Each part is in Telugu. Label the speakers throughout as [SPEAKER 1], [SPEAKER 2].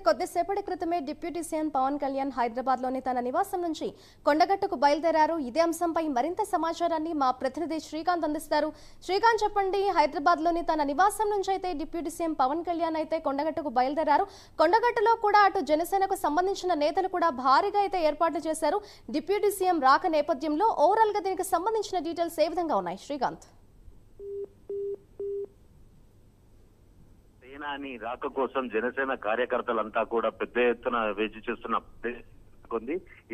[SPEAKER 1] కొద్దిసేపటి క్రితమే డిప్యూటీ సీఎం పవన్ కళ్యాణ్ హైదరాబాద్ లోని తన నివాసం నుంచి కొండగట్టుకు బయలుదేరారు. ఇదే అంశంపై మరింత సమాచారాన్ని మా ప్రతినిధి శ్రీకాంత్ అందిస్తారు. శ్రీకాంత్, చెప్పండి. హైదరాబాద్ లోని తన నివాసం నుంచి అయితే డిప్యూటీ సీఎం పవన్ కళ్యాణ్ అయితే కొండగట్టుకు బయలుదేరారు. కొండగట్టులో కూడా అటు జనసేనకు సంబంధించిన నేతలు కూడా భారీగా అయితే ఏర్పాట్లు చేశారు. డిప్యూటీ సీఎం రాక నేపథ్యంలో ఓవరాల్ గా దీనికి సంబంధించిన డీటెయిల్స్ ఏ విధంగా ఉన్నాయి శ్రీకాంత్?
[SPEAKER 2] సేనాని రాక కోసం జనసేన కార్యకర్తలంతా కూడా పెద్ద ఎత్తున వేచి చూస్తున్న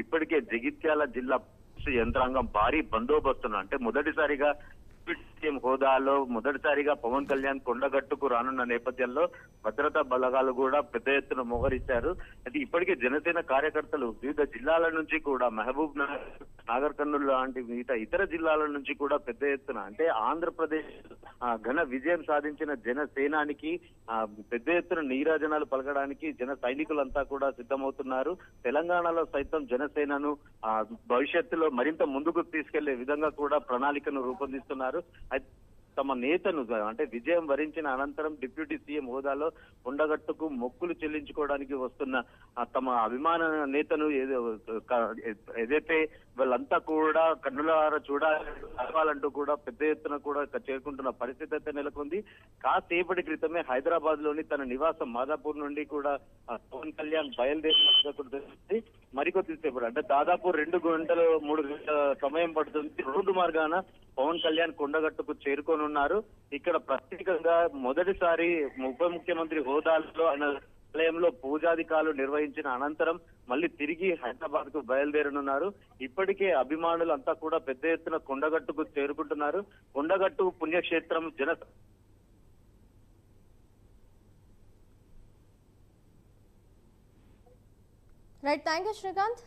[SPEAKER 2] ఇప్పటికే జగిత్యాల జిల్లా యంత్రాంగం భారీ బందోబస్తును అంటే మొదటిసారిగా సీఎం హోదాలో మొదటిసారిగా పవన్ కళ్యాణ్ కొండగట్టుకు రానున్న నేపథ్యంలో భద్రతా బలగాలు కూడా పెద్ద ఎత్తున మోహరించారు. అయితే ఇప్పటికే జనసేన కార్యకర్తలు వివిధ జిల్లాల నుంచి కూడా మహబూబ్ నగర్, నాగర్ కర్నూలు లాంటి మిగతా ఇతర జిల్లాల నుంచి కూడా పెద్ద ఎత్తున అంటే ఆంధ్రప్రదేశ్ ఘన విజయం సాధించిన జనసేనానికి పెద్ద ఎత్తున నీరాజనాలు పలకడానికి జన సైనికులంతా కూడా సిద్ధమవుతున్నారు. తెలంగాణలో సైతం జనసేనను భవిష్యత్తులో మరింత ముందుకు తీసుకెళ్లే విధంగా కూడా ప్రణాళికను రూపొందిస్తున్నారు. తమ నేతను అంటే విజయం వరించిన అనంతరం డిప్యూటీ సీఎం హోదాలో కొండగట్టుకు మొక్కులు చెల్లించుకోవడానికి వస్తున్న తమ అభిమాన నేతను ఏదైతే వాళ్ళంతా కూడా కన్నులారా చూడాలంటూ కూడా పెద్ద ఎత్తున కూడా చేరుకుంటున్న పరిస్థితి అయితే నెలకొంది. కాసేపటి క్రితమే హైదరాబాద్ లోని తన నివాసం మాదాపూర్ నుండి కూడా పవన్ కళ్యాణ్ బయలుదేరినట్టు మరికొద్దిసేపు అంటే దాదాపు 2 గంటలు 3 గంటల సమయం పడుతుంది. రోడ్డు మార్గాన పవన్ కళ్యాణ్ కొండగట్టుకు చేరుకోనున్నారు. ఇక్కడ ప్రత్యేకంగా మొదటిసారి ఉప ముఖ్యమంత్రి హోదాలో ఆయన ఆలయంలో పూజాధికారులు నిర్వహించిన అనంతరం మళ్ళీ తిరిగి హైదరాబాద్ కు బయలుదేరనున్నారు. ఇప్పటికే అభిమానులు అంతా కూడా పెద్ద ఎత్తున కొండగట్టుకు చేరుకుంటున్నారు. కొండగట్టు పుణ్యక్షేత్రం
[SPEAKER 1] రైట్, థ్యాంక్ యూ శ్రీకాంత్.